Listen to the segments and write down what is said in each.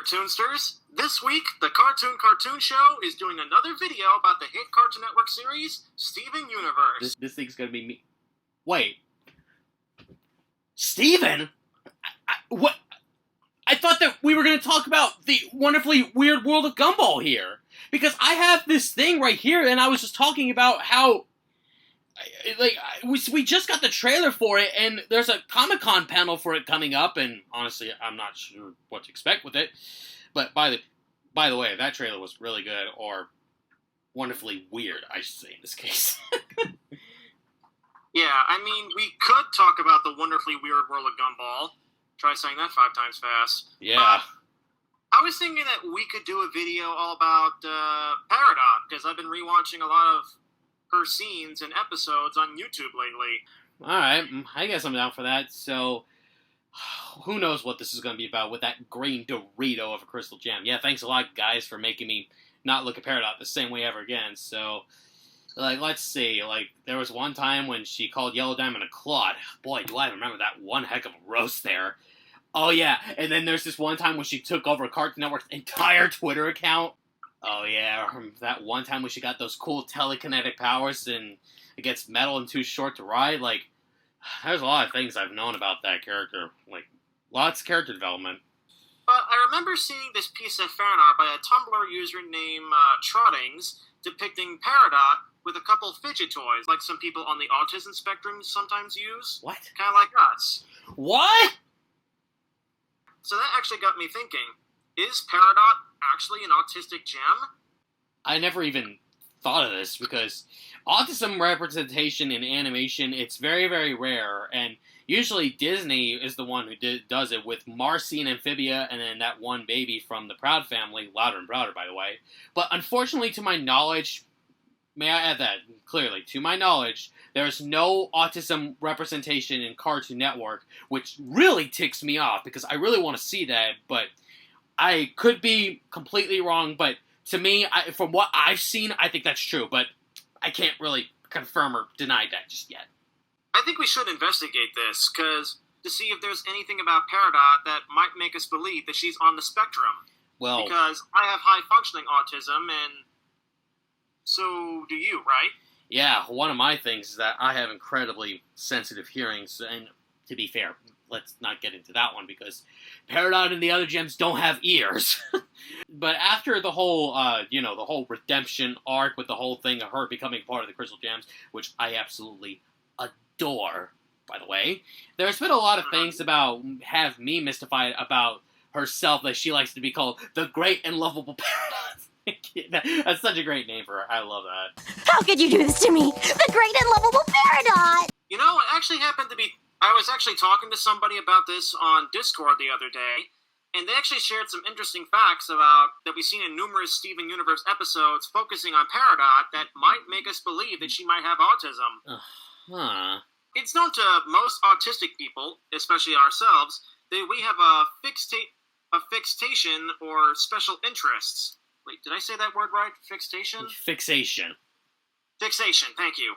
Cartoonsters! This week, the Cartoon Show is doing another video about the hit Cartoon Network series, Steven Universe. This thing's gonna be me. Wait. Steven? What? I thought that we were gonna talk about the wonderfully weird world of Gumball here. Because I have this thing right here, and I was just talking about how... we just got the trailer for it, and there's a Comic-Con panel for it coming up, and honestly, I'm not sure what to expect with it. But by the way, that trailer was really good, or wonderfully weird, I should say in this case. Yeah, I mean, we could talk about the wonderfully weird world of Gumball. Try saying that 5 times fast. Yeah. I was thinking that we could do a video all about Peridot, because I've been rewatching a lot of her scenes and episodes on YouTube lately. Alright, I guess I'm down for that. So, who knows what this is going to be about with that green Dorito of a crystal gem. Yeah, thanks a lot, guys, for making me not look at Peridot the same way ever again. So, let's see. There was one time when she called Yellow Diamond a clod. Boy, do I remember that one heck of a roast there. Oh, yeah, and then there's this one time when she took over Cartoon Network's entire Twitter account. Oh, yeah, that one time when she got those cool telekinetic powers and it gets metal and too short to ride. There's a lot of things I've known about that character. Lots of character development. But I remember seeing this piece of fan art by a Tumblr user named Trottings depicting Peridot with a couple fidget toys, like some people on the autism spectrum sometimes use. What? Kind of like us. What? So that actually got me thinking, is Peridot actually an autistic gem? I never even thought of this, because autism representation in animation, it's very, very rare, and usually Disney is the one who does it with Marcy and Amphibia, and then that one baby from the Proud family, Louder and Prouder, by the way. But unfortunately, to my knowledge, may I add that clearly, to my knowledge, there's no autism representation in Cartoon Network, which really ticks me off, because I really want to see that, but I could be completely wrong, but to me, from what I've seen, I think that's true, but I can't really confirm or deny that just yet. I think we should investigate this, to see if there's anything about Peridot that might make us believe that she's on the spectrum. Well, because I have high-functioning autism, and so do you, right? Yeah, one of my things is that I have incredibly sensitive hearing, and to be fair, let's not get into that one, because Peridot and the other gems don't have ears. But after the whole, the whole redemption arc with the whole thing of her becoming part of the Crystal Gems, which I absolutely adore, by the way, there's been a lot of things have me mystified about herself, that she likes to be called the Great and Lovable Peridot. That's such a great name for her. I love that. How could you do this to me? The Great and Lovable Peridot! You know, it actually happened to be... I was actually talking to somebody about this on Discord the other day, and they actually shared some interesting facts that we've seen in numerous Steven Universe episodes focusing on Peridot that might make us believe that she might have autism. Huh. It's known to most autistic people, especially ourselves, that we have a fixation or special interests. Wait, did I say that word right? Fixation? Fixation. Fixation, thank you.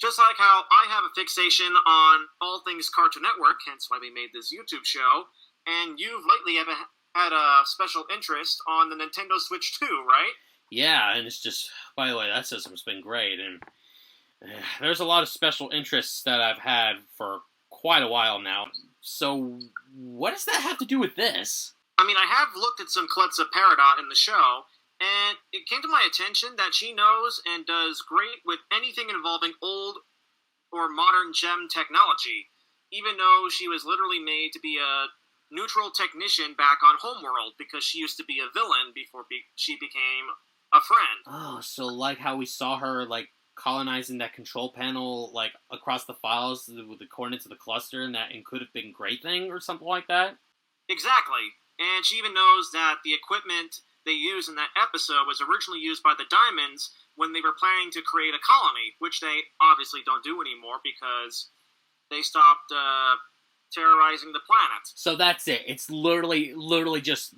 Just like how I have a fixation on all things Cartoon Network, hence why we made this YouTube show, and you've lately had a special interest on the Nintendo Switch 2, right? Yeah, and it's just, by the way, that system's been great, and there's a lot of special interests that I've had for quite a while now. So, what does that have to do with this? I mean, I have looked at some clips of Peridot in the show, and it came to my attention that she knows and does great with anything involving old or modern gem technology, even though she was literally made to be a neutral technician back on Homeworld, because she used to be a villain before she became a friend. Oh, so like how we saw her, colonizing that control panel, across the files with the coordinates of the cluster, and that it could have been Great Thing or something like that? Exactly. And she even knows that the equipment they used in that episode was originally used by the Diamonds when they were planning to create a colony, which they obviously don't do anymore because they stopped terrorizing the planet. So that's it. It's literally just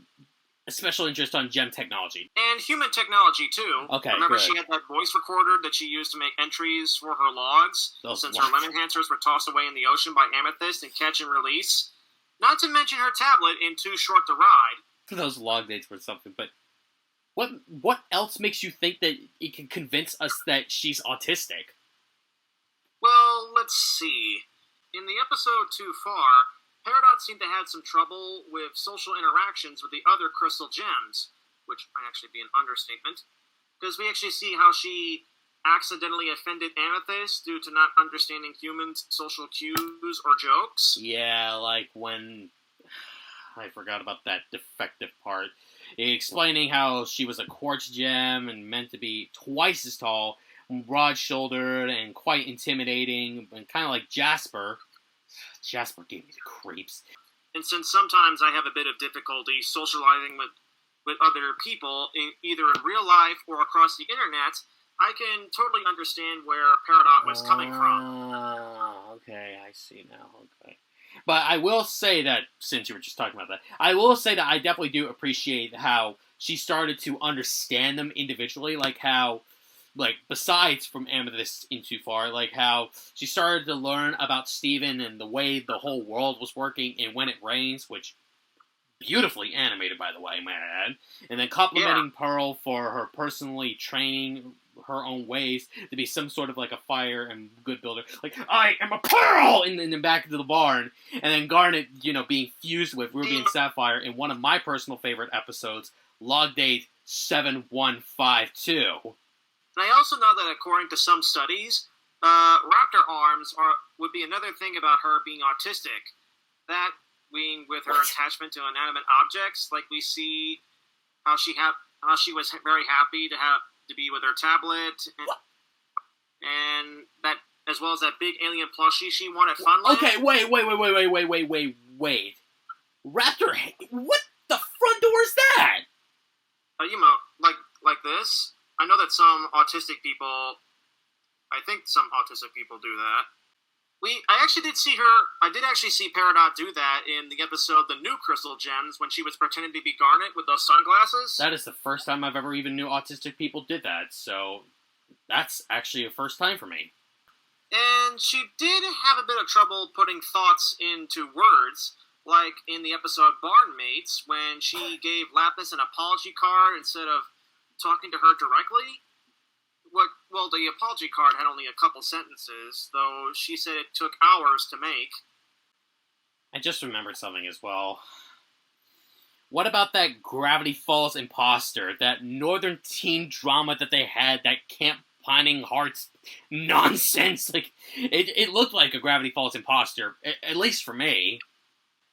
a special interest on gem technology. And human technology, too. Okay, Remember, good. she had that voice recorder that she used to make entries for her logs, since her lemon enhancers were tossed away in the ocean by Amethyst in Catch and Release. Not to mention her tablet in Too Short to Ride. those log dates were something, but what else makes you think that it can convince us that she's autistic? Well, let's see. In the episode too far, Peridot seemed to have some trouble with social interactions with the other crystal gems, which might actually be an understatement, because we actually see how she accidentally offended Amethyst due to not understanding humans' social cues or jokes. Yeah, like when... I forgot about that defective part. Explaining how she was a quartz gem and meant to be twice as tall, broad-shouldered, and quite intimidating, and kind of like Jasper. Jasper gave me the creeps. And since sometimes I have a bit of difficulty socializing with other people, either in real life or across the internet, I can totally understand where Peridot was coming from. Okay, I see now. Okay. But I will say that, since you were just talking about that, I will say that I definitely do appreciate how she started to understand them individually, like how, like, besides from Amethyst in Too Far, like how she started to learn about Steven and the way the whole world was working in When It Rains, which, beautifully animated, by the way, may I add, and then complimenting Pearl for her personally training her own ways to be some sort of like a fire and good builder. Like, I am a Pearl! In the back of the barn. And then Garnet, being fused with Ruby and Sapphire in one of my personal favorite episodes, Log Date 7152. And I also know that according to some studies, raptor arms would be another thing about her being autistic. That being with her attachment to inanimate objects, like we see how she was very happy to be with her tablet, and that, as well as that big alien plushie she won at Funland. Okay, wait. Raptor, what the front door is that? Like this. I know that I think some autistic people do that. I did actually see Peridot do that in the episode The New Crystal Gems when she was pretending to be Garnet with those sunglasses. That is the first time I've ever even knew autistic people did that, so that's actually a first time for me. And she did have a bit of trouble putting thoughts into words, like in the episode Barnmates, when she gave Lapis an apology card instead of talking to her directly. Well, the apology card had only a couple sentences, though she said it took hours to make. I just remembered something as well. What about that Gravity Falls imposter, that northern teen drama that they had, that Camp Pining Hearts nonsense? Like, it looked like a Gravity Falls imposter, at least for me.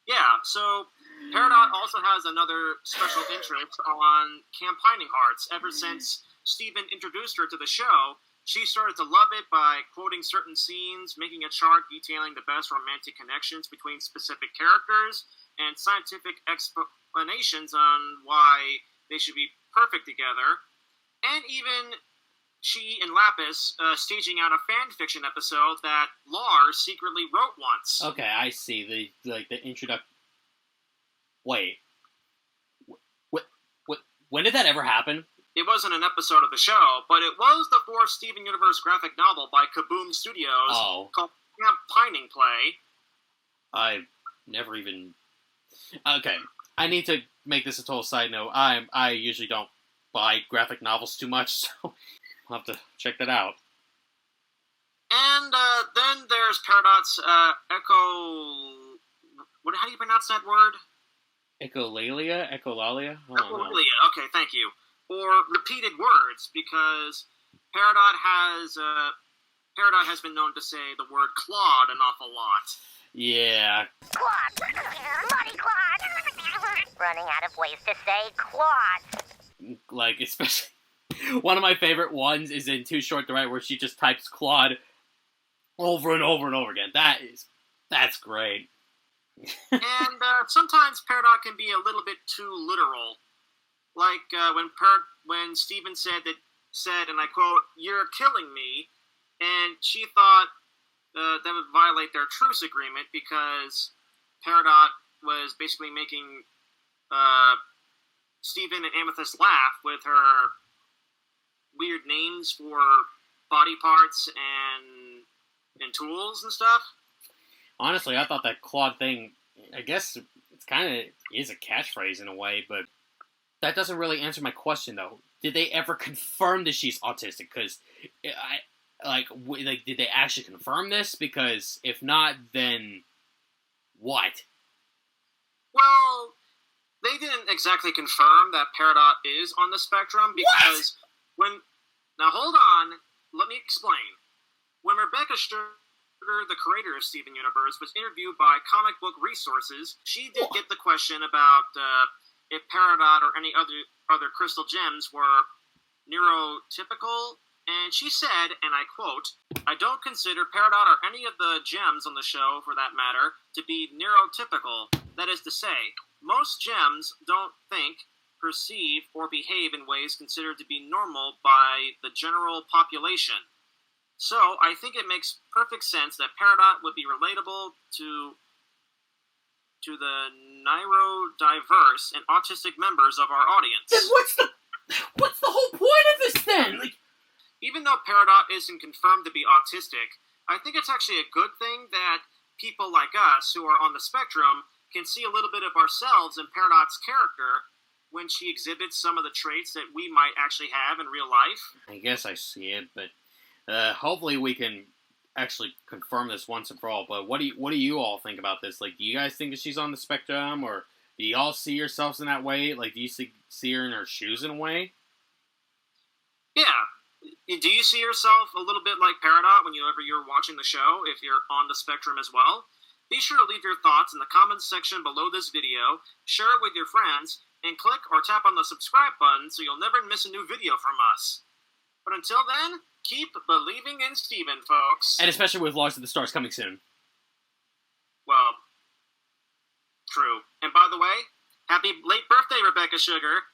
Yeah, so Peridot also has another special interest on Camp Pining Hearts. Ever since Steven introduced her to the show, she started to love it by quoting certain scenes, making a chart detailing the best romantic connections between specific characters, and scientific explanations on why they should be perfect together. And even she and Lapis staging out a fan fiction episode that Lars secretly wrote once. Okay, I see. The introduction. Wait. When did that ever happen? It wasn't an episode of the show, but it was the fourth Steven Universe graphic novel by Kaboom Studios called Camp Pining Play. I've never even... Okay, I need to make this a total side note. I usually don't buy graphic novels too much, so I'll have to check that out. And then there's Peridot's Echo... How do you pronounce that word? Echolalia? Echolalia, okay, thank you. Or repeated words, because Peridot has been known to say the word Claude an awful lot. Yeah. Claude! Money Claude! Running out of ways to say Claude. Like, especially... One of my favorite ones is in Too Short to Write, where she just types Claude over and over and over again. That's great. And sometimes Peridot can be a little bit too literal. Like when Steven said, and I quote, "You're killing me," and she thought that would violate their truce agreement because Peridot was basically making Steven and Amethyst laugh with her weird names for body parts and tools and stuff. Honestly, I thought that Claude thing, I guess It's kind of is a catchphrase in a way, but that doesn't really answer my question though. Did they ever confirm that she's autistic? Because did they actually confirm this? Because if not, then what? Well, they didn't exactly confirm that Peridot is on the spectrum because now hold on, let me explain. When Rebecca Sugar, the creator of Steven Universe, was interviewed by Comic Book Resources, she did get the question about if Peridot or any other crystal gems were neurotypical, and she said, and I quote, "I don't consider Peridot or any of the gems on the show, for that matter, to be neurotypical. That is to say, most gems don't think, perceive, or behave in ways considered to be normal by the general population. So, I think it makes perfect sense that Peridot would be relatable to the neurodiverse and autistic members of our audience." Then what's the whole point of this then? Even though Peridot isn't confirmed to be autistic, I think it's actually a good thing that people like us who are on the spectrum can see a little bit of ourselves in Peridot's character when she exhibits some of the traits that we might actually have in real life. I guess I see it, but hopefully we can actually confirm this once and for all. But what do you all think about this? Do you guys think that she's on the spectrum, or do you all see yourselves in that way? Do you see her in her shoes in a way? Yeah. Do you see yourself a little bit like Peridot whenever you're watching the show, if you're on the spectrum as well? Be sure to leave your thoughts in the comments section below this video, share it with your friends, and click or tap on the subscribe button so you'll never miss a new video from us. But until then, keep believing in Steven, folks. And especially with Lost of the Stars coming soon. Well, true. And by the way, happy late birthday, Rebecca Sugar.